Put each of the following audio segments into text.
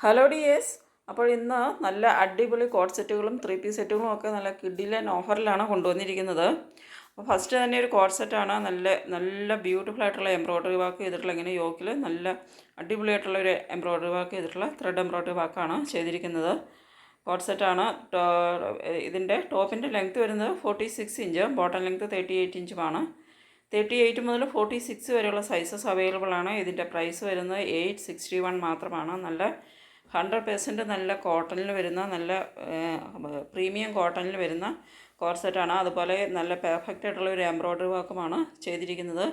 Hello dears. അപ്പോൾ ഇന്ന് നല്ല അടിപൊളി കോഡ് സെറ്റുകളും 3 പീസ് സെറ്റുകളും ഒക്കെ നല്ല കിഡിലൻ ഓഫറിലാണ് കൊണ്ടുവന്നിരിക്കുന്നത്. അപ്പോൾ ഫസ്റ്റ് തന്നെ ഒരു കോഡ് സെറ്റാണ്. നല്ല നല്ല ബ്യൂട്ടിഫുൾ ആയിട്ടുള്ള എംബ്രോയ്ഡറി വർക്ക് ചെയ്തിട്ടുള്ള ഇങ്ങനെ യോക്കിൽ നല്ല അടിപൊളിയായിട്ടുള്ള ഒരു എംബ്രോയ്ഡറി വർക്ക് ചെയ്തിട്ടുള്ള ത്രെഡ് എംബ്രോയ്ഡറി വർക്കാണ് ചെയ്തിരിക്കുന്നത്. കോഡ് സെറ്റാണ്. ഇതിൻ്റെ ടോപ്പിൻ്റെ ലെങ്ത്ത് വരുന്നത് 46 ഇഞ്ച്, ബോട്ടം ലെങ്ത്ത് 38 ഇഞ്ചുമാണ്. 38 മുതൽ 46 വരെയുള്ള സൈസസ് അവൈലബിൾ ആണ്. ഇതിൻ്റെ പ്രൈസ് വരുന്നത് 861 മാത്രമാണ്. നല്ല 100% നല്ല കോട്ടണിൽ വരുന്ന നല്ല പ്രീമിയം കോട്ടണിൽ വരുന്ന കോഡ് സെറ്റാണ്. അതുപോലെ നല്ല പെർഫെക്റ്റ് ആയിട്ടുള്ള ഒരു എംബ്രോയ്ഡറി വർക്കുമാണ് ചെയ്തിരിക്കുന്നത്.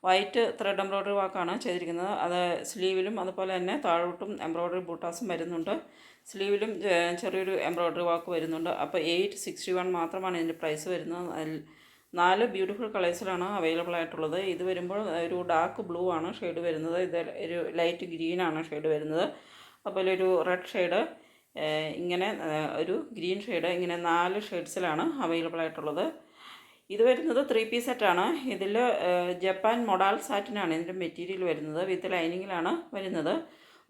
വൈറ്റ് ത്രെഡ് എംബ്രോയ്ഡറി വർക്കാണ് ചെയ്തിരിക്കുന്നത്. അത് സ്ലീവിലും അതുപോലെ തന്നെ താഴോട്ടും എംബ്രോയ്ഡറി ബൂട്ടാസും വരുന്നുണ്ട്. സ്ലീവിലും ചെറിയൊരു എംബ്രോയ്ഡറി വർക്ക് വരുന്നുണ്ട്. അപ്പോൾ 861 മാത്രമാണ് ഇതിൻ്റെ പ്രൈസ് വരുന്നത്. 4 ബ്യൂട്ടിഫുൾ കളേഴ്സിലാണ് അവൈലബിൾ ആയിട്ടുള്ളത്. ഇത് വരുമ്പോൾ ഒരു ഡാർക്ക് ബ്ലൂ ആണ് ഷെയ്ഡ് വരുന്നത്. ഇത് ഒരു ലൈറ്റ് ഗ്രീനാണ് ഷെയ്ഡ് വരുന്നത്. അതുപോലെ ഒരു റെഡ് ഷെയ്ഡ്, ഇങ്ങനെ ഒരു ഗ്രീൻ ഷെയ്ഡ്, ഇങ്ങനെ 4 ഷെയ്ഡ്സിലാണ് അവൈലബിൾ ആയിട്ടുള്ളത്. ഇത് വരുന്നത് 3 പീസ് സെറ്റാണ്. ഇതിൽ ജപ്പാൻ മൊഡാൾ സാറ്റിനാണ് ഇതിൻ്റെ മെറ്റീരിയൽ വരുന്നത്. വിത്ത് ലൈനിങ്ങിലാണ് വരുന്നത്.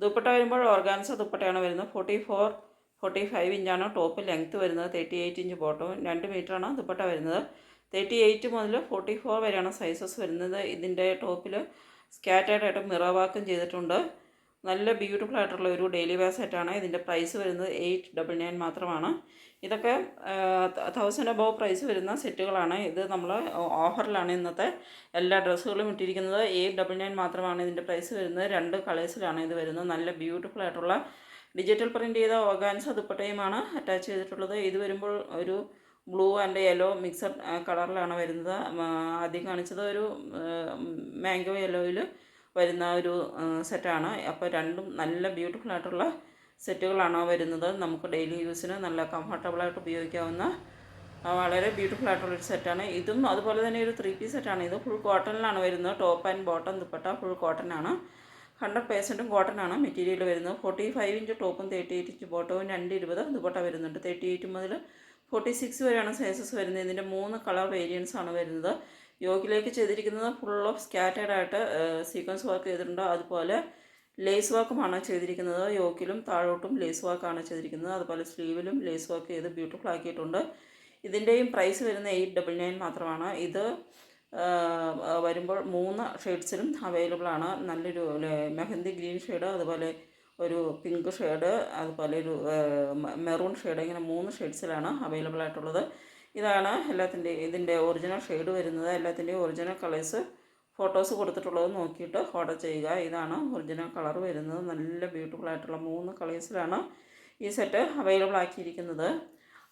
ദുപ്പട്ട വരുമ്പോൾ ഓർഗാൻസ ദുപ്പട്ടയാണ് വരുന്നത്. 45 ഇഞ്ചാണ് ടോപ്പ് ലെങ്ത്ത് വരുന്നത്. 38 ഇഞ്ച് ബോട്ടവും 2 മീറ്ററാണ് ദുപ്പട്ട വരുന്നത്. 38 മുതൽ 44 വരെയാണ് സൈസസ് വരുന്നത്. ഇതിൻ്റെ ടോപ്പിൽ സ്കാറ്റേർഡായിട്ട് മിറർ വർക്കും ചെയ്തിട്ടുണ്ട്. നല്ല ബ്യൂട്ടിഫുൾ ആയിട്ടുള്ള ഒരു ഡെയിലി വെയർ സെറ്റാണ്. ഇതിൻ്റെ പ്രൈസ് വരുന്നത് 899 മാത്രമാണ്. ഇതൊക്കെ 1000 അബവ് പ്രൈസ് വരുന്ന സെറ്റുകളാണ്. ഇത് നമ്മൾ ഓഫറിലാണ് ഇന്നത്തെ എല്ലാ ഡ്രസ്സുകളും ഇട്ടിരിക്കുന്നത്. 899 മാത്രമാണ് ഇതിൻ്റെ പ്രൈസ് വരുന്നത്. 2 കളേഴ്സിലാണ് ഇത് വരുന്നത്. നല്ല ബ്യൂട്ടിഫുൾ ആയിട്ടുള്ള ഡിജിറ്റൽ പ്രിൻ്റ് ചെയ്ത ഓർഗാൻസ ദുപ്പട്ടയുമാണ് അറ്റാച്ച് ചെയ്തിട്ടുള്ളത്. ഇത് വരുമ്പോൾ ഒരു ബ്ലൂ ആൻഡ് യെല്ലോ മിക്സഡ് കളറിലാണ് വരുന്നത്. ആദ്യം കാണിച്ചത് ഒരു മാംഗോ യെല്ലോയിൽ വരുന്ന ഒരു സെറ്റാണ്. അപ്പോൾ രണ്ടും നല്ല ബ്യൂട്ടിഫുൾ ആയിട്ടുള്ള സെറ്റുകളാണ് വരുന്നത്. നമുക്ക് ഡെയിലി യൂസിന് നല്ല കംഫർട്ടബിളായിട്ട് ഉപയോഗിക്കാവുന്ന വളരെ ബ്യൂട്ടിഫുൾ ആയിട്ടുള്ളൊരു സെറ്റാണ്. ഇതും അതുപോലെ തന്നെ ഒരു 3 പീസ് സെറ്റാണ്. ഇത് ഫുൾ കോട്ടണിലാണ് വരുന്നത്. Top and bottom dupatta full കോട്ടനാണ്. 100% കോട്ടനാണ് മെറ്റീരിയൽ വരുന്നത്. 45 ഇഞ്ച് ടോപ്പും 38 ഇഞ്ച് ബോട്ടവും 220 ദുപ്പട്ട വരുന്നുണ്ട്. 38 മുതൽ 46 വരെയാണ് സൈസസ് വരുന്നത്. ഇതിൻ്റെ 3 കളർ വേരിയൻസ് ആണ് വരുന്നത്. യോക്കിലേക്ക് ചെയ്തിരിക്കുന്നത് ഫുൾ ഓഫ് സ്കാറ്റേർഡ് ആയിട്ട് സീക്വൻസ് വർക്ക് ചെയ്തിട്ടുണ്ട്. അതുപോലെ ലേസ് വർക്കുമാണ് ചെയ്തിരിക്കുന്നത്. യോക്കിലും താഴോട്ടും ലേസ് വർക്കാണ് ചെയ്തിരിക്കുന്നത്. അതുപോലെ സ്ലീവിലും ലേസ് വർക്ക് ചെയ്ത് ബ്യൂട്ടിഫുൾ ആക്കിയിട്ടുണ്ട്. ഇതിൻ്റെയും പ്രൈസ് വരുന്ന 899 മാത്രമാണ്. ഇത് വരുമ്പോൾ 3 ഷെയ്ഡ്സിലും അവൈലബിൾ ആണ്. നല്ലൊരു മെഹന്തി ഗ്രീൻ ഷെയ്ഡ്, അതുപോലെ ഒരു പിങ്ക് ഷെയ്ഡ്, അതുപോലെ ഒരു മെറൂൺ ഷെയ്ഡ്, ഇങ്ങനെ 3 ഷെയ്ഡ്സിലാണ് അവൈലബിൾ ആയിട്ടുള്ളത്. ഇതാണ് ഇതിൻ്റെ ഒറിജിനൽ ഷെയ്ഡ് വരുന്നത്. എല്ലാത്തിൻ്റെയും ഒറിജിനൽ കളേഴ്സ് ഫോട്ടോസ് കൊടുത്തിട്ടുള്ളത് നോക്കിയിട്ട് ഓർഡർ ചെയ്യുക. ഇതാണ് ഒറിജിനൽ കളർ വരുന്നത്. നല്ല ബ്യൂട്ടിഫുൾ ആയിട്ടുള്ള 3 കളേഴ്സിലാണ് ഈ സെറ്റ് അവൈലബിൾ ആക്കിയിരിക്കുന്നത്.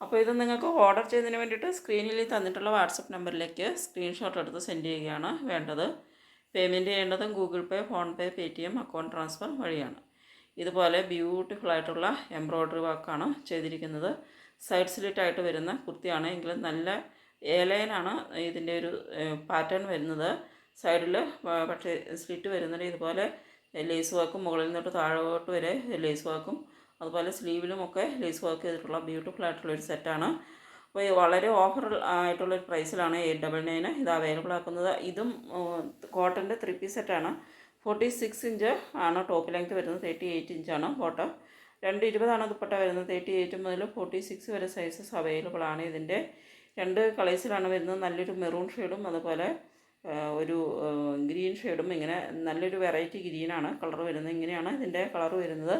അപ്പോൾ ഇത് നിങ്ങൾക്ക് ഓർഡർ ചെയ്യുന്നതിന് വേണ്ടിയിട്ട് സ്ക്രീനിൽ തന്നിട്ടുള്ള വാട്സപ്പ് നമ്പറിലേക്ക് സ്ക്രീൻഷോട്ട് എടുത്ത് സെൻഡ് ചെയ്യുകയാണ് വേണ്ടത്. പേയ്മെൻറ്റ് ചെയ്യേണ്ടതും ഗൂഗിൾ പേ, ഫോൺപേ, പേടിഎം അക്കൗണ്ട് ട്രാൻസ്ഫർ വഴിയാണ്. ഇതുപോലെ ബ്യൂട്ടിഫുൾ ആയിട്ടുള്ള എംബ്രോയ്ഡറി വർക്കാണ് ചെയ്തിരിക്കുന്നത്. സൈഡ് സ്ലിറ്റായിട്ട് വരുന്ന കുർത്തിയാണ്. എങ്കിലും നല്ല ഏലൈനാണ് ഇതിൻ്റെ ഒരു പാറ്റേൺ വരുന്നത്. സൈഡിൽ പക്ഷേ സ്ലിറ്റ് വരുന്നുണ്ട്. ഇതുപോലെ ലേസ് വർക്കും മുകളിൽ നിന്നിട്ട് താഴോട്ട് വരെ ലേസ് വർക്കും, അതുപോലെ സ്ലീവിലുമൊക്കെ ലേസ് വർക്ക് ചെയ്തിട്ടുള്ള ബ്യൂട്ടിഫുൾ ആയിട്ടുള്ളൊരു സെറ്റാണ്. അപ്പോൾ വളരെ ഓഫർ ആയിട്ടുള്ളൊരു പ്രൈസിലാണ് 899 ഇത് അവൈലബിൾ ആക്കുന്നത്. ഇതും കോട്ടൻ്റെ 3 പീസ് സെറ്റാണ്. 46 ഇഞ്ച് ആണ് ടോപ്പ് ലെങ്ത്ത് വരുന്നത്. 38 ഇഞ്ചാണ് ബോട്ടം. 220 ദുപ്പട്ട വരുന്നത്. 38 മുതൽ 46 വരെ സൈസസ് അവൈലബിൾ ആണ്. ഇതിൻ്റെ 2 കളേഴ്സിലാണ് വരുന്നത്. നല്ലൊരു മെറൂൺ ഷെയ്ഡും അതുപോലെ ഒരു ഗ്രീൻ ഷെയ്ഡും. ഇങ്ങനെ നല്ലൊരു വെറൈറ്റി ഗ്രീനാണ് കളർ വരുന്നത്. ഇങ്ങനെയാണ് ഇതിൻ്റെ കളർ വരുന്നത്.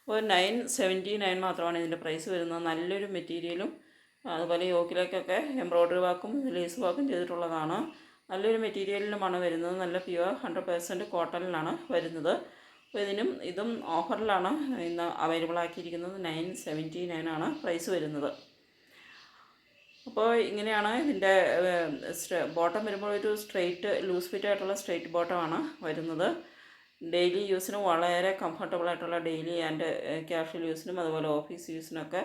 അപ്പോൾ 979 മാത്രമാണ് ഇതിൻ്റെ പ്രൈസ് വരുന്നത്. നല്ലൊരു മെറ്റീരിയലും അതുപോലെ യോക്കിലേക്കൊക്കെ എംബ്രോയ്ഡറി വർക്കും ലേസ് വർക്കും ചെയ്തിട്ടുള്ളതാണ്. നല്ലൊരു മെറ്റീരിയലിലുമാണ് വരുന്നത്. നല്ല പ്യുവർ 100% കോട്ടണിലാണ് വരുന്നത്. അപ്പോൾ ഇതും ഓഫറിലാണ് ഇന്ന് അവൈലബിൾ ആക്കിയിരിക്കുന്നത്. 979 ആണ് പ്രൈസ് വരുന്നത്. അപ്പോൾ ഇങ്ങനെയാണ് ഇതിൻ്റെ ബോട്ടം വരുമ്പോൾ ഒരു സ്ട്രെയിറ്റ് ലൂസ് ഫിറ്റ് ആയിട്ടുള്ള സ്ട്രെയിറ്റ് ബോട്ടമാണ് വരുന്നത്. ഡെയിലി യൂസിനും വളരെ കംഫർട്ടബിൾ ആയിട്ടുള്ള ഡെയിലി ആൻഡ് ക്യാഷ്വൽ യൂസിനും അതുപോലെ ഓഫീസ് യൂസിനൊക്കെ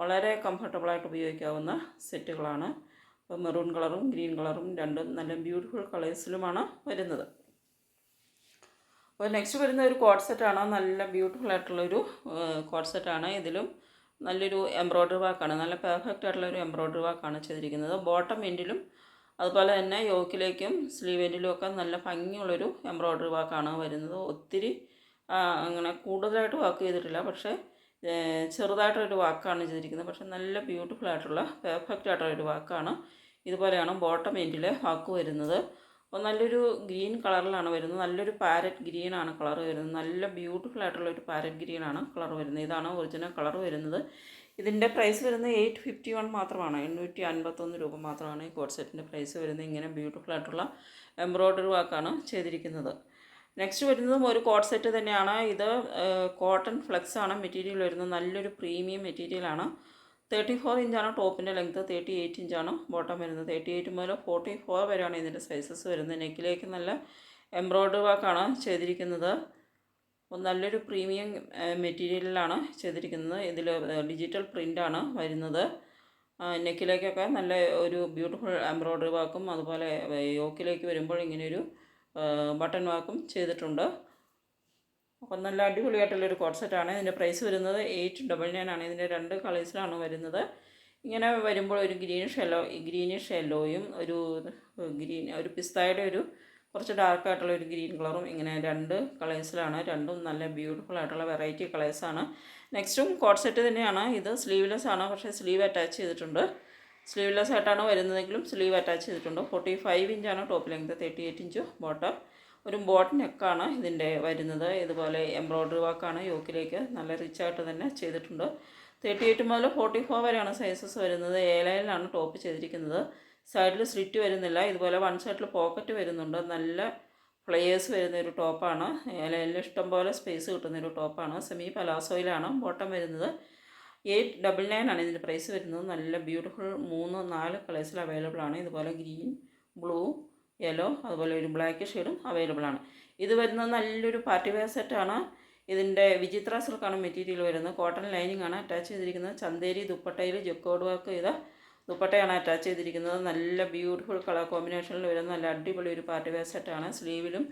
വളരെ കംഫർട്ടബിളായിട്ട് ഉപയോഗിക്കാവുന്ന സെറ്റുകളാണ്. അപ്പോൾ മെറൂൺ കളറും ഗ്രീൻ കളറും രണ്ടും നല്ല ബ്യൂട്ടിഫുൾ കളേഴ്സിലുമാണ് വരുന്നത്. അപ്പോൾ നെക്സ്റ്റ് വരുന്ന ഒരു കോഡ് സെറ്റാണ്. നല്ല ബ്യൂട്ടിഫുൾ ആയിട്ടുള്ളൊരു കോഡ് സെറ്റാണ്. ഇതിലും നല്ലൊരു എംബ്രോയ്ഡറി വർക്കാണ്. നല്ല പെർഫെക്റ്റ് ആയിട്ടുള്ളൊരു എംബ്രോയ്ഡറി വർക്കാണ് ചെയ്തിരിക്കുന്നത്. ബോട്ടം എൻഡിലും അതുപോലെ തന്നെ യോക്കിലേക്കും സ്ലീവ് എൻഡിലും ഒക്കെ നല്ല ഭംഗിയുള്ളൊരു എംബ്രോയ്ഡറി വർക്കാണ് വരുന്നത്. ഒത്തിരി അങ്ങനെ കൂടുതലായിട്ട് വർക്ക് ചെയ്തിട്ടില്ല, പക്ഷേ ചെറുതായിട്ടൊരു വാക്കാണ് ചെയ്തിരിക്കുന്നത്. പക്ഷേ നല്ല ബ്യൂട്ടിഫുൾ ആയിട്ടുള്ള പെർഫെക്റ്റ് ആയിട്ടുള്ള ഒരു വാക്കാണ്. ഇതുപോലെയാണ് ബോട്ടം എൻഡിലെ വാക്ക് വരുന്നത്. അപ്പോൾ നല്ലൊരു ഗ്രീൻ കളറിലാണ് വരുന്നത്. നല്ലൊരു പാരറ്റ് ഗ്രീനാണ് കളർ വരുന്നത്. നല്ല ബ്യൂട്ടിഫുൾ ആയിട്ടുള്ള ഒരു പാരറ്റ് ഗ്രീനാണ് കളർ വരുന്നത്. ഇതാണ് ഒറിജിനൽ കളർ വരുന്നത്. ഇതിൻ്റെ പ്രൈസ് വരുന്നത് 851 മാത്രമാണ്. 851 രൂപ മാത്രമാണ് ഈ കോഡ് സെറ്റിൻ്റെ പ്രൈസ് വരുന്നത്. ഇങ്ങനെ ബ്യൂട്ടിഫുൾ ആയിട്ടുള്ള എംബ്രോയ്ഡറി വർക്കാണ് ചെയ്തിരിക്കുന്നത്. നെക്സ്റ്റ് വരുന്നതും ഒരു കോഡ് സെറ്റ് തന്നെയാണ്. ഇത് കോട്ടൺ ഫ്ലെക്സ് ആണ് മെറ്റീരിയൽ വരുന്നത്. നല്ലൊരു പ്രീമിയം മെറ്റീരിയലാണ്. 34 ഇഞ്ചാണ് ടോപ്പിൻ്റെ ലെങ്ത്ത്, 38 ഇഞ്ചാണ് ബോട്ടം വരുന്നത്. 38 മുതൽ 44 വരെയാണ് ഇതിൻ്റെ സൈസസ് വരുന്നത്. നെക്കിലേക്ക് നല്ല എംബ്രോയ്ഡറി വർക്കാണ് ചെയ്തിരിക്കുന്നത്. നല്ലൊരു പ്രീമിയം മെറ്റീരിയലിലാണ് ചെയ്തിരിക്കുന്നത്. ഇതിൽ ഡിജിറ്റൽ പ്രിൻ്റാണ് വരുന്നത്. നെക്കിലേക്കൊക്കെ നല്ല ഒരു ബ്യൂട്ടിഫുൾ എംബ്രോയ്ഡറി വർക്കും അതുപോലെ യോക്കിലേക്ക് വരുമ്പോൾ ഇങ്ങനെയൊരു ബട്ടൺ വർക്കും ചെയ്തിട്ടുണ്ട്. അപ്പം നല്ല അടിപൊളിയായിട്ടുള്ളൊരു കോഡ് സെറ്റാണ്. ഇതിൻ്റെ പ്രൈസ് വരുന്നത് 899 ആണ്. ഇതിൻ്റെ 2 കളേഴ്സിലാണ് വരുന്നത്. ഇങ്ങനെ വരുമ്പോൾ ഒരു ഗ്രീനിഷ് യെല്ലോയും ഒരു പിസ്തായുടെ ഒരു കുറച്ച് ഡാർക്കായിട്ടുള്ള ഒരു ഗ്രീൻ കളറും ഇങ്ങനെ 2 കളേഴ്സിലാണ്. രണ്ടും നല്ല ബ്യൂട്ടിഫുൾ ആയിട്ടുള്ള വെറൈറ്റി കളേഴ്സാണ്. നെക്സ്റ്റും കോഡ് സെറ്റ് തന്നെയാണ്. ഇത് സ്ലീവ്ലെസ് ആണ്, പക്ഷേ സ്ലീവ് അറ്റാച്ച് ചെയ്തിട്ടുണ്ട്. സ്ലീവ്ലെസ് ആയിട്ടാണ് വരുന്നതെങ്കിലും സ്ലീവ് അറ്റാച്ച് ചെയ്തിട്ടുണ്ട്. 45 ഇഞ്ചാണ് ടോപ്പ് ലെങ്ത്, 38 ഇഞ്ച് ബോട്ടം. ഒരു ബോട്ട് നെക്കാണ് ഇതിൻ്റെ വരുന്നത്. ഇതുപോലെ എംബ്രോയ്ഡറി വർക്കാണ് യോക്കിലേക്ക് നല്ല റിച്ചായിട്ട് തന്നെ ചെയ്തിട്ടുണ്ട്. 38 മുതൽ 44 വരെയാണ് സൈസസ് വരുന്നത്. ഏലയിലാണ് ടോപ്പ് ചെയ്തിരിക്കുന്നത്. സൈഡിൽ സ്ലിറ്റ് വരുന്നില്ല. ഇതുപോലെ വൺ സൈഡിൽ പോക്കറ്റ് വരുന്നുണ്ട്. നല്ല ഫ്ലെയേഴ്സ് വരുന്ന ഒരു ടോപ്പാണ്. ഏലയിൽ ഇഷ്ടംപോലെ സ്പേസ് കിട്ടുന്നൊരു ടോപ്പാണ്. സെമി പലാസോയിലാണ് ബോട്ടം വരുന്നത്. 899 ആണ് ഇതിൻ്റെ പ്രൈസ് വരുന്നത്. നല്ല ബ്യൂട്ടിഫുൾ 3-4 കളേഴ്സിൽ അവൈലബിൾ ആണ്. ഇതുപോലെ ഗ്രീൻ, ബ്ലൂ, യെല്ലോ, അതുപോലെ ഒരു ബ്ലാക്ക് ഷെയ്ഡും അവൈലബിൾ ആണ്. ഇത് വരുന്നത് നല്ലൊരു പാർട്ടി വെയർ സെറ്റാണ്. ഇതിൻ്റെ വിചിത്ര സിൽക്കാണ് മെറ്റീരിയൽ വരുന്നത്. കോട്ടൺ ലൈനിങ് ആണ് അറ്റാച്ച് ചെയ്തിരിക്കുന്നത്. ചന്തേരി ദുപ്പട്ടയിൽ ജക്കോഡ് വർക്ക് ചെയ്ത ദുപ്പട്ടയാണ് അറ്റാച്ച് ചെയ്തിരിക്കുന്നത്. നല്ല ബ്യൂട്ടിഫുൾ കളർ കോമ്പിനേഷനിൽ വരുന്ന നല്ല അടിപൊളി ഒരു പാർട്ടി വെയർ സെറ്റാണ്. സ്ലീവിലും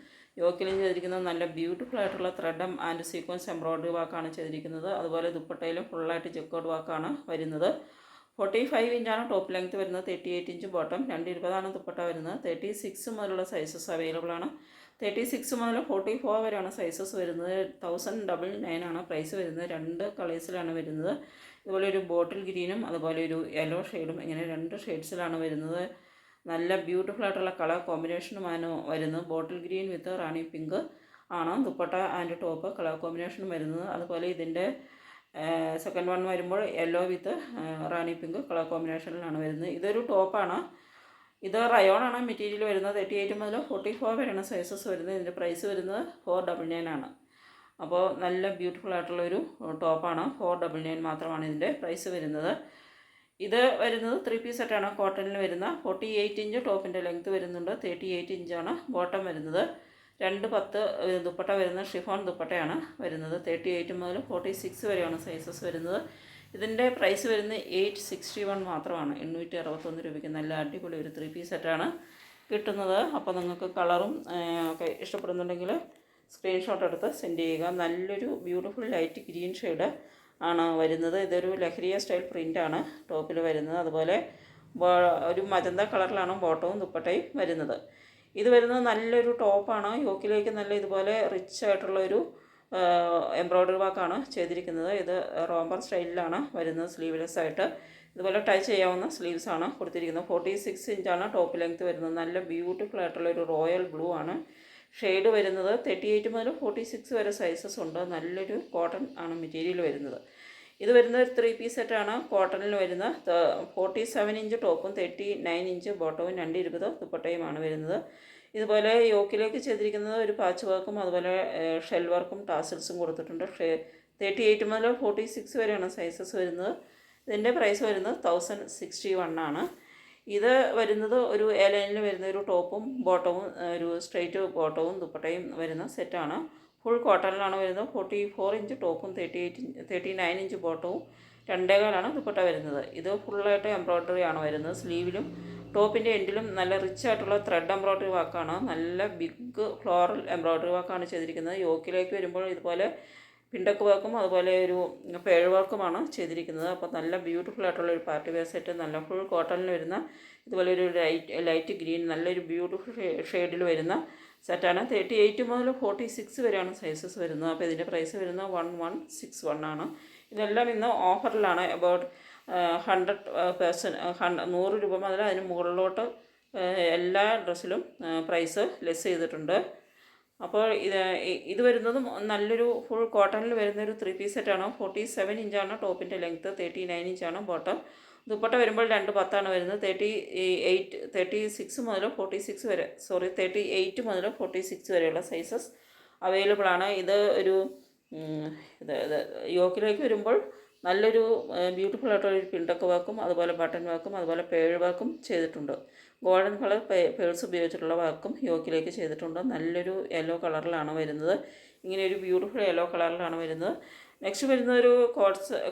യോക്കിലും ചെയ്തിരിക്കുന്നത് നല്ല ബ്യൂട്ടിഫുൾ ആയിട്ടുള്ള ത്രെഡും ആൻഡ് സീക്വൻസ് എംബ്രോയ്ഡറി വർക്കാണ് ചെയ്തിരിക്കുന്നത്. അതുപോലെ ദുപ്പട്ടയിലും ഫുള്ളായിട്ട് ജക്കോഡ് വർക്കാണ് വരുന്നത്. 45 ഇഞ്ചാണ് ടോപ്പ് ലെങ്ത്ത് വരുന്നത്, 38 ഇഞ്ച് ബോട്ടം, 220 ദുപ്പട്ട വരുന്നത്. 36 മുതലുള്ള സൈസസ് അവൈലബിൾ ആണ്. 36 മുതൽ 44 വരെയാണ് സൈസസ് വരുന്നത്. 1099 ആണ് പ്രൈസ് വരുന്നത്. 2 കളേഴ്സിലാണ് വരുന്നത്. ഇതുപോലെ ഒരു ബോട്ടിൽ ഗ്രീനും അതുപോലെ ഒരു യെല്ലോ ഷെയ്ഡും ഇങ്ങനെ 2 ഷെയ്ഡ്സിലാണ് വരുന്നത്. നല്ല ബ്യൂട്ടിഫുൾ ആയിട്ടുള്ള കളർ കോമ്പിനേഷനുമാണ് വരുന്നത്. ബോട്ടിൽ ഗ്രീൻ വിത്ത് റാണി പിങ്ക് ആണ് dupatta and top colour combination വരുന്നത്. അതുപോലെ ഇതിൻ്റെ സെക്കൻഡ് വൺ വരുമ്പോൾ yellow with rani pink colour കോമ്പിനേഷനിലാണ് വരുന്നത്. ഇതൊരു ടോപ്പാണ്. ഇത് റയോണാണ് മെറ്റീരിയൽ വരുന്നത്. 38 മുതൽ 44 വരെയാണ് സൈസസ് വരുന്നത്. ഇതിൻ്റെ പ്രൈസ് വരുന്നത് 499 ആണ്. അപ്പോൾ നല്ല ബ്യൂട്ടിഫുൾ ആയിട്ടുള്ളൊരു ടോപ്പാണ്. 499 മാത്രമാണ് ഇതിൻ്റെ പ്രൈസ് വരുന്നത്. ഇത് വരുന്നത് 3 പീസ് സെറ്റാണ്. കോട്ടണിൽ വരുന്ന 48 ഇഞ്ച് ടോപ്പിൻ്റെ ലെങ്ത്ത് വരുന്നുണ്ട്. 38 ഇഞ്ചാണ് ബോട്ടം വരുന്നത്. 210 ദുപ്പട്ട വരുന്ന ഷിഫോൺ ദുപ്പട്ടയാണ് വരുന്നത്. 38 മുതൽ 46 വരെയാണ് സൈസസ് വരുന്നത്. ഇതിൻ്റെ പ്രൈസ് വരുന്നത് 861 മാത്രമാണ്. 861 രൂപയ്ക്ക് നല്ല അടിപൊളി ഒരു 3 പീസ് സെറ്റാണ് കിട്ടുന്നത്. അപ്പോൾ നിങ്ങൾക്ക് കളറും ഒക്കെ ഇഷ്ടപ്പെടുന്നുണ്ടെങ്കിൽ സ്ക്രീൻഷോട്ട് എടുത്ത് സെൻഡ് ചെയ്യുക. നല്ലൊരു ബ്യൂട്ടിഫുൾ ലൈറ്റ് ഗ്രീൻ ഷെയ്ഡ് ആണ് വരുന്നത്. ഇതൊരു ലഹരിയ സ്റ്റൈൽ പ്രിൻ്റാണ് ടോപ്പിൽ വരുന്നത്. അതുപോലെ ഒരു മജന്ത കളറിലാണ് ബോട്ടവും ദുപ്പട്ടയും വരുന്നത്. ഇത് വരുന്നത് നല്ലൊരു ടോപ്പാണ്. യോക്കിലേക്ക് നല്ല ഇതുപോലെ റിച്ച് ആയിട്ടുള്ളൊരു എംബ്രോയ്ഡറി വർക്കാണ് ചെയ്തിരിക്കുന്നത്. ഇത് റോംബർ സ്റ്റൈലിലാണ് വരുന്നത്. സ്ലീവ്ലെസ് ആയിട്ട് ഇതുപോലെ ടൈ ചെയ്യാവുന്ന സ്ലീവ്സാണ് കൊടുത്തിരിക്കുന്നത്. 46 ഇഞ്ചാണ് ടോപ്പ് ലെങ്ത്ത് വരുന്നത്. നല്ല ബ്യൂട്ടിഫുൾ ആയിട്ടുള്ളൊരു റോയൽ ബ്ലൂ ആണ് ഷെയ്ഡ് വരുന്നത്. 38 മുതൽ 46 വരെ സൈസസ് ഉണ്ട്. നല്ലൊരു കോട്ടൺ ആണ് മെറ്റീരിയൽ വരുന്നത്. ഇത് വരുന്നത് ഒരു 3 പീസ് സെറ്റാണ്. കോട്ടണിൽ വരുന്ന 47 ഇഞ്ച് ടോപ്പും 39 ഇഞ്ച് ബോട്ടവും 220 ദുപ്പട്ടയുമാണ് വരുന്നത്. ഇതുപോലെ യോക്കിലേക്ക് ചെയ്തിരിക്കുന്നത് ഒരു പാച്ച് വർക്കും അതുപോലെ ഷെൽ വർക്കും ടാസിൽസും കൊടുത്തിട്ടുണ്ട്. 38 മുതൽ 46 വരെയാണ് സൈസസ് വരുന്നത്. ഇതിൻ്റെ പ്രൈസ് വരുന്നത് 1061 ആണ്. ഇത് വരുന്നത് ഒരു ലൈനിൽ വരുന്ന ഒരു ടോപ്പും ബോട്ടവും ഒരു സ്ട്രെയിറ്റ് ബോട്ടവും ദുപ്പട്ടയും വരുന്ന സെറ്റാണ്. ഫുൾ കോട്ടണിലാണ് വരുന്നത്. 44 ഇഞ്ച് ടോപ്പും 39 ഇഞ്ച് ബോട്ടവും 2.25 ദുപ്പട്ട വരുന്നത്. ഇത് ഫുള്ളായിട്ട് എംബ്രോയ്ഡറി ആണ് വരുന്നത്. സ്ലീവിലും ടോപ്പിൻ്റെ എൻഡിലും നല്ല റിച്ച് ആയിട്ടുള്ള ത്രെഡ് എംബ്രോയ്ഡറി വർക്കാണ്. നല്ല ബിഗ് ഫ്ലോറൽ എംബ്രോയ്ഡറി വർക്കാണ് ചെയ്തിരിക്കുന്നത്. യോക്കിലേക്ക് വരുമ്പോൾ ഇതുപോലെ പിണ്ടക്ക് വർക്കും അതുപോലെ ഒരു പേഴ് വർക്കുമാണ് ചെയ്തിരിക്കുന്നത്. അപ്പോൾ നല്ല ബ്യൂട്ടിഫുൾ ആയിട്ടുള്ള ഒരു പാർട്ടി വെയർ സെറ്റ്. നല്ല ഫുൾ കോട്ടണിൽ വരുന്ന ഇതുപോലെ ഒരു ലൈറ്റ് ഗ്രീൻ നല്ലൊരു ബ്യൂട്ടിഫുൾ ഷെയ്ഡിൽ വരുന്ന സെറ്റാണ്. 38 മുതൽ 46 വരെയാണ് സൈസസ് വരുന്നത്. അപ്പോൾ ഇതിൻ്റെ പ്രൈസ് വരുന്നത് 1161 ആണ്. ഇതെല്ലാം ഇന്ന് ഓഫറിലാണ്. അബൌട്ട് 100 രൂപ മുതൽ അതിന് മുകളിലോട്ട് എല്ലാ ഡ്രസ്സിലും പ്രൈസ് ലെസ് ചെയ്തിട്ടുണ്ട്. അപ്പോൾ ഇത് വരുന്നതും നല്ലൊരു ഫുൾ കോട്ടണിൽ വരുന്നൊരു 3 പീസ് സെറ്റാണ്. 47 ഇഞ്ചാണ് ടോപ്പിൻ്റെ ലെങ്ത്ത്, 39 ഇഞ്ചാണ് ബോട്ടം. ദുപ്പട്ട വരുമ്പോൾ 210 വരുന്നത്. 36 മുതൽ 46 വരെ 38 മുതൽ 46 വരെയുള്ള സൈസസ് അവൈലബിൾ ആണ്. ഇത് ഒരു യോക്കിലേക്ക് വരുമ്പോൾ നല്ലൊരു ബ്യൂട്ടിഫുൾ ആയിട്ടുള്ളൊരു പിണ്ടൊക്കെ വർക്കും അതുപോലെ ബട്ടൺ വർക്കും അതുപോലെ പേഴ് വർക്കും ചെയ്തിട്ടുണ്ട്. ഗോൾഡൻ കളർ പേഴ്സ് ഉപയോഗിച്ചിട്ടുള്ള വർക്കും യോക്കിലേക്ക് ചെയ്തിട്ടുണ്ട്. നല്ലൊരു യെല്ലോ കളറിലാണ് വരുന്നത്. ഇങ്ങനെ ഒരു ബ്യൂട്ടിഫുൾ യെല്ലോ കളറിലാണ് വരുന്നത്. നെക്സ്റ്റ് വരുന്ന ഒരു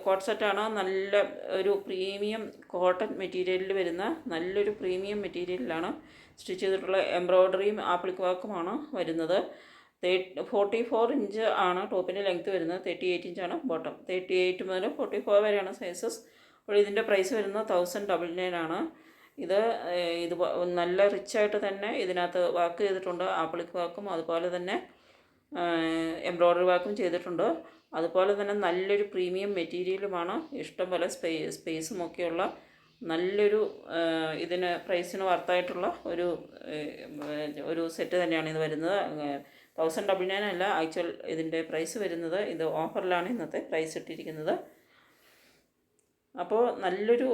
കോട്ട് സെറ്റാണ്. നല്ല ഒരു പ്രീമിയം കോട്ടൺ മെറ്റീരിയലിൽ വരുന്ന നല്ലൊരു പ്രീമിയം മെറ്റീരിയലിലാണ് സ്റ്റിച്ച് ചെയ്തിട്ടുള്ള എംബ്രോയ്ഡറിയും ആപ്ലിക് വർക്കുമാണ് വരുന്നത്. 44 ഇഞ്ച് ആണ് ടോപ്പിൻ്റെ ലെങ്ത്ത് വരുന്നത്. 38 ഇഞ്ചാണ് ബോട്ടം. 38 മുതൽ 44 വരെയാണ് സൈസസ്. അപ്പോൾ ഇതിൻ്റെ പ്രൈസ് വരുന്നത് 1099 ആണ്. ഇത് നല്ല റിച്ചായിട്ട് തന്നെ ഇതിനകത്ത് വർക്ക് ചെയ്തിട്ടുണ്ട്. ആപ്ലിക് വർക്കും അതുപോലെ തന്നെ എംബ്രോയ്ഡറി വർക്കും ചെയ്തിട്ടുണ്ട്. അതുപോലെ തന്നെ നല്ലൊരു പ്രീമിയം മെറ്റീരിയലുമാണ്. ഇഷ്ടംപോലെ സ്പേസും ഒക്കെയുള്ള നല്ലൊരു ഇതിന് പ്രൈസിന് വർത്തായിട്ടുള്ള ഒരു സെറ്റ് തന്നെയാണ് ഇത് വരുന്നത്. 1099 അല്ല ആക്ച്വൽ ഇതിൻ്റെ പ്രൈസ് വരുന്നത്. ഇത് ഓഫറിലാണ് ഇന്നത്തെ പ്രൈസ് ഇട്ടിരിക്കുന്നത്. അപ്പോൾ നല്ലൊരു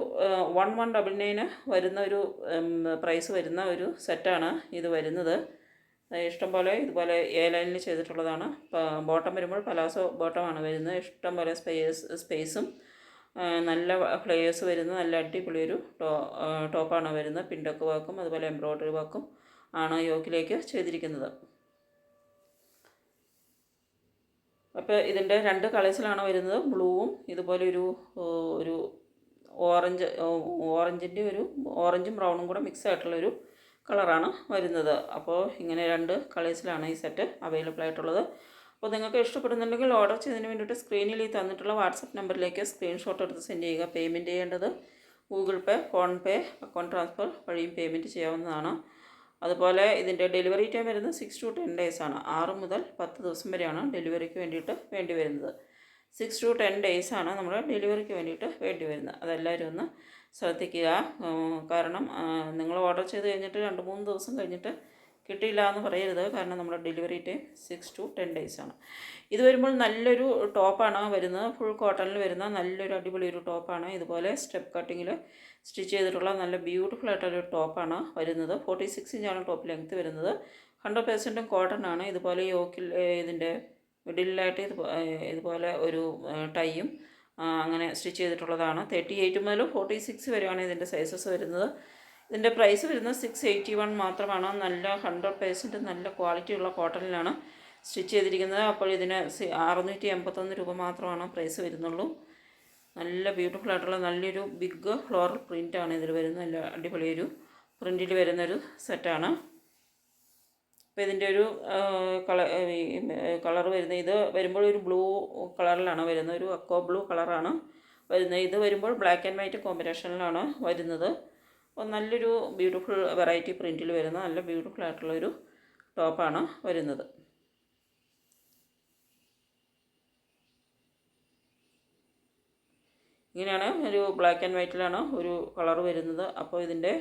1199 വരുന്ന ഒരു പ്രൈസ് വരുന്ന ഒരു സെറ്റാണ് ഇത് വരുന്നത്. ഇഷ്ടംപോലെ ഇതുപോലെ ലൈനിൽ ചെയ്തിട്ടുള്ളതാണ്. ബോട്ടം വരുമ്പോൾ പലാസോ ബോട്ടമാണ് വരുന്നത്. ഇഷ്ടംപോലെ സ്പേസും നല്ല ഫ്ലെയേഴ്സ് വരുന്ന നല്ല അടിപൊളിയൊരു ടോപ്പാണ് വരുന്നത്. പിൻഡൊക്കെ വർക്കും അതുപോലെ എംബ്രോയ്ഡറി വർക്കും ആണ് യോക്കിലേക്ക് ചെയ്തിരിക്കുന്നത്. അപ്പോൾ ഇതിൻ്റെ 2 കളേഴ്സിലാണ് വരുന്നത്. ബ്ലൂവും ഇതുപോലെ ഒരു ഓറഞ്ചിൻ്റെ ഓറഞ്ചും ബ്രൗണും കൂടെ മിക്സ് ആയിട്ടുള്ളൊരു കളറാണ് വരുന്നത്. അപ്പോൾ ഇങ്ങനെ 2 കളേഴ്സിലാണ് ഈ സെറ്റ് അവൈലബിൾ ആയിട്ടുള്ളത്. അപ്പോൾ നിങ്ങൾക്ക് ഇഷ്ടപ്പെടുന്നുണ്ടെങ്കിൽ ഓർഡർ ചെയ്തതിന് വേണ്ടിയിട്ട് സ്ക്രീനിൽ ഈ തന്നിട്ടുള്ള വാട്സപ്പ് നമ്പറിലേക്ക് സ്ക്രീൻഷോട്ട് എടുത്ത് സെൻഡ് ചെയ്യുക. പേയ്മെൻറ്റ് ചെയ്യേണ്ടത് ഗൂഗിൾ പേ, ഫോൺ പേ, അക്കൗണ്ട് ട്രാൻസ്ഫർ വഴിയും പേയ്മെൻറ്റ് ചെയ്യാവുന്നതാണ്. അതുപോലെ ഇതിൻ്റെ ഡെലിവറി ടൈം വരുന്നത് 6 to 10 days ആണ്. 6 മുതൽ 10 ദിവസം വരെയാണ് ഡെലിവറിക്ക് വേണ്ടിയിട്ട് വേണ്ടി വരുന്നത്. 6 to 10 days ആണ് നമ്മൾ ഡെലിവറിക്ക് വേണ്ടിയിട്ട് വേണ്ടി വരുന്നത്. അതെല്ലാവരും ഒന്ന് ശ്രദ്ധിക്കുക. കാരണം നിങ്ങൾ ഓർഡർ ചെയ്ത് കഴിഞ്ഞിട്ട് 2-3 ദിവസം കഴിഞ്ഞിട്ട് കിട്ടിയില്ല എന്ന് പറയരുത്. കാരണം നമ്മുടെ ഡെലിവറി ടൈം 6 to 10 days ആണ്. ഇത് വരുമ്പോൾ നല്ലൊരു ടോപ്പാണ് വരുന്നത്. ഫുൾ കോട്ടണിൽ വരുന്ന നല്ലൊരു അടിപൊളി ഒരു ടോപ്പാണ്. ഇതുപോലെ സ്റ്റെപ്പ് കട്ടിങ്ങിൽ സ്റ്റിച്ച് ചെയ്തിട്ടുള്ള നല്ല ബ്യൂട്ടിഫുൾ ആയിട്ടുള്ളൊരു ടോപ്പാണ് വരുന്നത്. 46 ഇഞ്ചാണ് ടോപ്പ് ലെങ്ത്ത് വരുന്നത്. 100% കോട്ടൺ ആണ്. ഇതുപോലെ യോക്കിൽ ഇതിൻ്റെ മിഡിലായിട്ട് ഇതുപോലെ ഒരു ടൈയും അങ്ങനെ സ്റ്റിച്ച് ചെയ്തിട്ടുള്ളതാണ്. 38 മുതൽ 46 വരെയാണ് ഇതിൻ്റെ സൈസസ് വരുന്നത്. ഇതിൻ്റെ പ്രൈസ് വരുന്നത് 681 മാത്രമാണ്. നല്ല 100% നല്ല ക്വാളിറ്റിയുള്ള കോട്ടണിലാണ് സ്റ്റിച്ച് ചെയ്തിരിക്കുന്നത്. അപ്പോൾ ഇതിന് 681 രൂപ മാത്രമാണ് പ്രൈസ് വരുന്നുള്ളൂ. നല്ല ബ്യൂട്ടിഫുൾ ആയിട്ടുള്ള നല്ലൊരു ബിഗ് ഫ്ലോറൽ പ്രിൻ്റാണ് ഇതിൽ വരുന്നത്. നല്ല അടിപൊളിയൊരു പ്രിൻറ്റിൽ വരുന്നൊരു സെറ്റാണ്. അപ്പോൾ ഇതിൻ്റെ ഒരു കളർ വരുന്നത്, ഇത് വരുമ്പോൾ ഒരു ബ്ലൂ കളറിലാണ് വരുന്നത്. ഒരു അക്വ ബ്ലൂ കളറാണ് വരുന്നത്. ഇത് വരുമ്പോൾ ബ്ലാക്ക് ആൻഡ് വൈറ്റ് കോമ്പിനേഷനിലാണ് വരുന്നത്. അപ്പോൾ നല്ലൊരു ബ്യൂട്ടിഫുൾ വെറൈറ്റി പ്രിൻറ്റിൽ വരുന്ന നല്ല ബ്യൂട്ടിഫുൾ ആയിട്ടുള്ളൊരു ടോപ്പാണ് വരുന്നത്. ഇങ്ങനെയാണ് ഒരു ബ്ലാക്ക് ആൻഡ് വൈറ്റിലാണ് ഒരു കളർ വരുന്നത്. അപ്പോൾ ഇതിൻ്റെ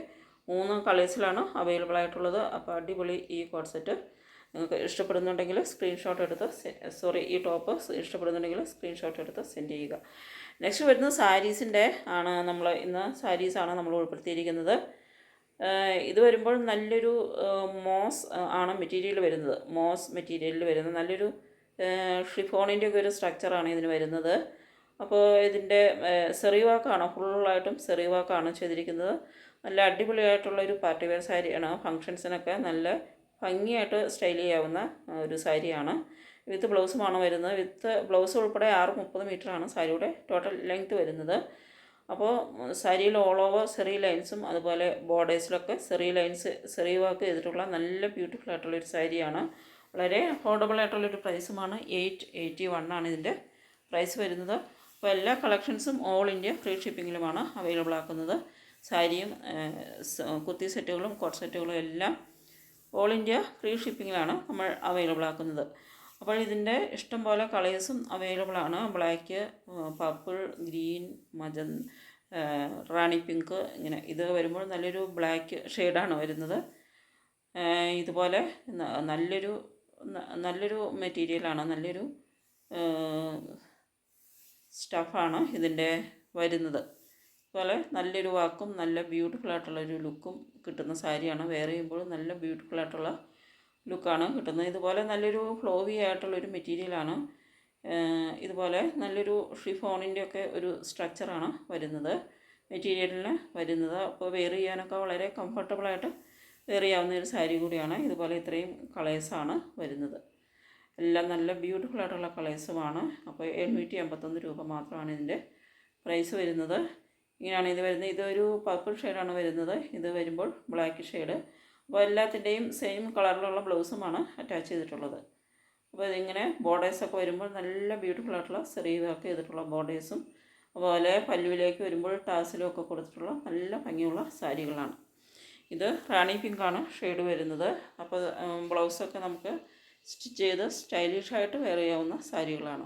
3 കളേഴ്സിലാണ് അവൈലബിൾ ആയിട്ടുള്ളത്. അപ്പോൾ അടിപൊളി ഈ കോട്ട് സെറ്റ് നിങ്ങൾക്ക് ഇഷ്ടപ്പെടുന്നുണ്ടെങ്കിൽ സ്ക്രീൻഷോട്ട് എടുത്ത് ഈ ടോപ്പ് ഇഷ്ടപ്പെടുന്നുണ്ടെങ്കിൽ സ്ക്രീൻഷോട്ട് എടുത്ത് സെൻഡ് ചെയ്യുക. നെക്സ്റ്റ് വരുന്നത് സാരീസിൻ്റെ ആണ്. ഇന്ന് സാരീസാണ് നമ്മൾ ഉൾപ്പെടുത്തിയിരിക്കുന്നത്. ഇത് വരുമ്പോൾ നല്ലൊരു മോസ് ആണ് മെറ്റീരിയൽ വരുന്നത്. മോസ് മെറ്റീരിയലിൽ വരുന്ന നല്ലൊരു ഷിഫോണിൻ്റെ ഒക്കെ ഒരു സ്ട്രക്ചറാണ് ഇതിന് വരുന്നത്. അപ്പോൾ ഇതിൻ്റെ സെറി വർക്കാണ്, ഫുള്ളായിട്ടും സെറി വർക്കാണ് ചെയ്തിരിക്കുന്നത്. നല്ല അടിപൊളിയായിട്ടുള്ളൊരു പാർട്ടി വെയർ സാരിയാണ്. ഫങ്ഷൻസിനൊക്കെ നല്ല ഭംഗിയായിട്ട് സ്റ്റൈൽ ചെയ്യാവുന്ന ഒരു സാരിയാണ്. വിത്ത് ബ്ലൗസുമാണ് വരുന്നത്. വിത്ത് ബ്ലൗസ് ഉൾപ്പെടെ 630 മീറ്ററാണ് സാരിയുടെ ടോട്ടൽ ലെങ്ത്ത് വരുന്നത്. അപ്പോൾ സാരിയിൽ ഓൾ ഓവർ സെറി ലൈൻസും അതുപോലെ ബോർഡേഴ്സിലൊക്കെ സെറി വർക്ക് ചെയ്തിട്ടുള്ള നല്ല ബ്യൂട്ടിഫുൾ ആയിട്ടുള്ളൊരു സാരിയാണ്. വളരെ അഫോർഡബിൾ ആയിട്ടുള്ളൊരു പ്രൈസുമാണ്. 881 ആണ് ഇതിൻ്റെ പ്രൈസ് വരുന്നത്. അപ്പോൾ എല്ലാ കളക്ഷൻസും ഓൾ ഇന്ത്യ ഫ്രീ ഷിപ്പിങ്ങിലുമാണ് അവൈലബിൾ ആക്കുന്നത്. സാരിയും കുർത്തി സെറ്റുകളും കോട്ട് സെറ്റുകളും എല്ലാം ഓൾ ഇന്ത്യ ഫ്രീ ഷിപ്പിങ്ങിലാണ് നമ്മൾ അവൈലബിൾ ആക്കുന്നത്. അപ്പോൾ ഇതിൻ്റെ ഇഷ്ടം പോലെ കളേഴ്സും അവൈലബിൾ ആണ്. ബ്ലാക്ക്, പർപ്പിൾ, ഗ്രീൻ, റാണി പിങ്ക്, ഇങ്ങനെ ഇത് വരുമ്പോൾ നല്ലൊരു ബ്ലാക്ക് ഷെയ്ഡാണ് വരുന്നത്. ഇതുപോലെ നല്ലൊരു മെറ്റീരിയലാണ്, നല്ലൊരു സ്റ്റഫാണ് ഇതിൻ്റെ വരുന്നത്. അതുപോലെ നല്ലൊരു വാക്കും നല്ല ബ്യൂട്ടിഫുൾ ആയിട്ടുള്ളൊരു ലുക്കും കിട്ടുന്ന സാരിയാണ്. വെയർ ചെയ്യുമ്പോൾ നല്ല ബ്യൂട്ടിഫുൾ ആയിട്ടുള്ള ലുക്കാണ് കിട്ടുന്നത്. ഇതുപോലെ നല്ലൊരു ഫ്ലോവി ആയിട്ടുള്ളൊരു മെറ്റീരിയലാണ്. ഇതുപോലെ നല്ലൊരു ഷിഫോണിൻ്റെ ഒക്കെ ഒരു സ്ട്രക്ചറാണ് വരുന്നത്, മെറ്റീരിയലിന് വരുന്നത്. അപ്പോൾ വെയർ ചെയ്യാനൊക്കെ വളരെ കംഫർട്ടബിളായിട്ട് വെയർ ചെയ്യാവുന്ന ഒരു സാരി കൂടിയാണ്. ഇതുപോലെ ഇത്രയും കളേഴ്സാണ് വരുന്നത്. എല്ലാം നല്ല ബ്യൂട്ടിഫുൾ ആയിട്ടുള്ള കളേഴ്സുമാണ്. അപ്പോൾ 751 രൂപ മാത്രമാണ് ഇതിൻ്റെ പ്രൈസ് വരുന്നത്. ഇങ്ങനെയാണ് ഇത് വരുന്നത്. ഇതൊരു പർപ്പിൾ ഷെയ്ഡാണ് വരുന്നത്. ഇത് വരുമ്പോൾ ബ്ലാക്ക് ഷെയ്ഡ്. അപ്പോൾ എല്ലാത്തിൻ്റെയും സെയിം കളറിലുള്ള ബ്ലൗസുമാണ് അറ്റാച്ച് ചെയ്തിട്ടുള്ളത്. അപ്പോൾ ഇതിങ്ങനെ ബോർഡേഴ്സൊക്കെ വരുമ്പോൾ നല്ല ബ്യൂട്ടിഫുൾ ആയിട്ടുള്ള സെറി വർക്ക് ചെയ്തിട്ടുള്ള ബോർഡേഴ്സും അതുപോലെ പല്ലുവിലേക്ക് വരുമ്പോൾ ടാസിലും ഒക്കെ കൊടുത്തിട്ടുള്ള നല്ല ഭംഗിയുള്ള സാരികളാണ്. ഇത് റാണി പിങ്കാണ് ഷെയ്ഡ് വരുന്നത്. അപ്പോൾ ബ്ലൗസൊക്കെ നമുക്ക് സ്റ്റിച്ച് ചെയ്ത് സ്റ്റൈലിഷായിട്ട് വെയർ ചെയ്യാവുന്ന സാരികളാണ്.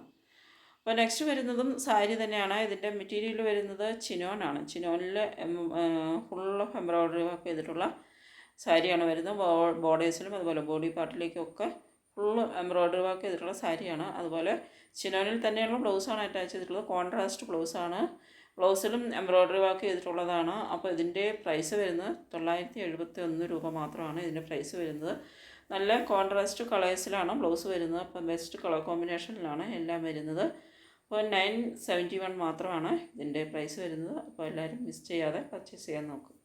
അപ്പോൾ നെക്സ്റ്റ് വരുന്നതും സാരി തന്നെയാണ്. ഇതിൻ്റെ മെറ്റീരിയൽ വരുന്നത് ചിനോനാണ്. ചിനോനിൽ ഫുൾ ഓഫ് എംബ്രോയ്ഡറി വർക്ക് ചെയ്തിട്ടുള്ള സാരിയാണ് വരുന്നത്. ബോർഡേഴ്സിലും അതുപോലെ ബോഡി പാർട്ടിലേക്കൊക്കെ ഫുള്ള് എംബ്രോയ്ഡറി വർക്ക് ചെയ്തിട്ടുള്ള സാരിയാണ്. അതുപോലെ ചിനോനിൽ തന്നെയുള്ള ബ്ലൗസാണ് അറ്റാച്ച് ചെയ്തിട്ടുള്ളത്. കോൺട്രാസ്റ്റ് ബ്ലൗസാണ്. ബ്ലൗസിലും എംബ്രോയ്ഡറി വർക്ക് ചെയ്തിട്ടുള്ളതാണ്. അപ്പോൾ ഇതിൻ്റെ പ്രൈസ് വരുന്നത് 971 രൂപ മാത്രമാണ് ഇതിൻ്റെ പ്രൈസ് വരുന്നത്. നല്ല കോൺട്രാസ്റ്റ് കളേഴ്സിലാണ് ബ്ലൗസ് വരുന്നത്. അപ്പം ബെസ്റ്റ് കളർ കോമ്പിനേഷനിലാണ് എല്ലാം വരുന്നത്. അപ്പോൾ 971 മാത്രമാണ് ഇതിൻ്റെ പ്രൈസ് വരുന്നത്. അപ്പോൾ എല്ലാവരും മിസ് ചെയ്യാതെ പർച്ചേസ് ചെയ്യാൻ നോക്കും.